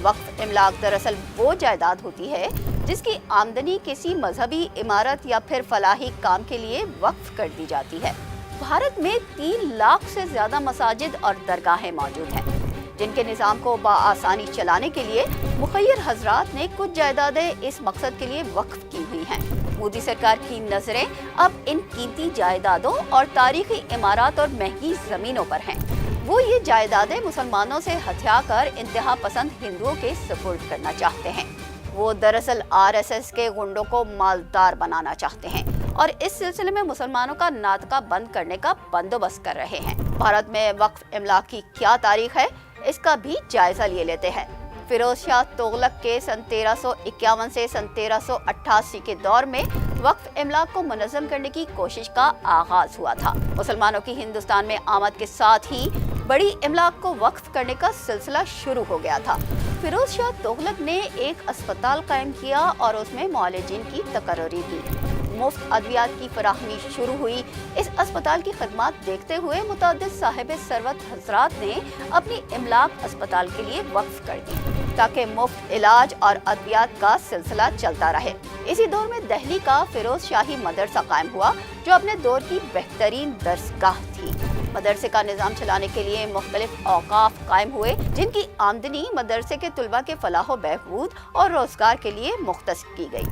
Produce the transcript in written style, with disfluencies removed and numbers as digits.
वक्फ इमलाक दरअसल वो जायदाद होती है जिसकी आमदनी किसी मजहबी इमारत या फिर फलाही काम के लिए वक्फ कर दी जाती है। भारत में 3 लाख से ज्यादा मसाजिद और दरगाहें मौजूद हैं, जिनके निज़ाम को बआसानी चलाने के लिए मुखय्यर हजरात ने कुछ जायदादें इस मकसद के लिए वक्फ की हुई हैं। मोदी सरकार की नजरें अब इन कीमती जायदादों और तारीखी इमारत और महंगी जमीनों पर हैं। वो ये जायदादें मुसलमानों से हथिया कर इंतहा पसंद हिंदुओं के सुपुर्द करना चाहते हैं। वो दरअसल RSS के गुंडों को मालदार बनाना चाहते हैं और इस सिलसिले में मुसलमानों का नाटका बंद करने का बंदोबस्त कर रहे हैं। भारत में वक्फ इमलाक की क्या तारीख है, इसका भी जायजा लिए लेते हैं। फिरोज शाह तुगलक के सन 1351 से सन 1388 के दौर में वक्फ इमलाक को मुनज़्ज़म करने की कोशिश का आगाज हुआ था। मुसलमानों की हिंदुस्तान में आमद के साथ ही बड़ी इमलाक को वक्फ करने का सिलसिला शुरू हो गया था। फिरोज शाह तुगलक ने एक अस्पताल कायम किया और उसमें मुआलिजीन की तकर्री की। मुफ्त अद्वियात की फराहमी शुरू हुई। इस अस्पताल की खदमात देखते हुए मुतअद्दिद साहिब सरवत हजरात ने अपनी इमलाक अस्पताल के लिए वक्फ कर दी ताकि मुफ्त इलाज और अद्वियात का सिलसिला चलता रहे। इसी दौर में दिल्ली का फिरोज शाही मदरसा कायम हुआ, जो अपने दौर की बेहतरीन दरसगाह थी। मदरसे का निज़ाम चलाने के लिए मुख्तलिफ औकाफ कायम हुए, जिनकी आमदनी मदरसे के तुलबा के फलाह व बहबूद और रोजगार के लिए मुख्तस की गई।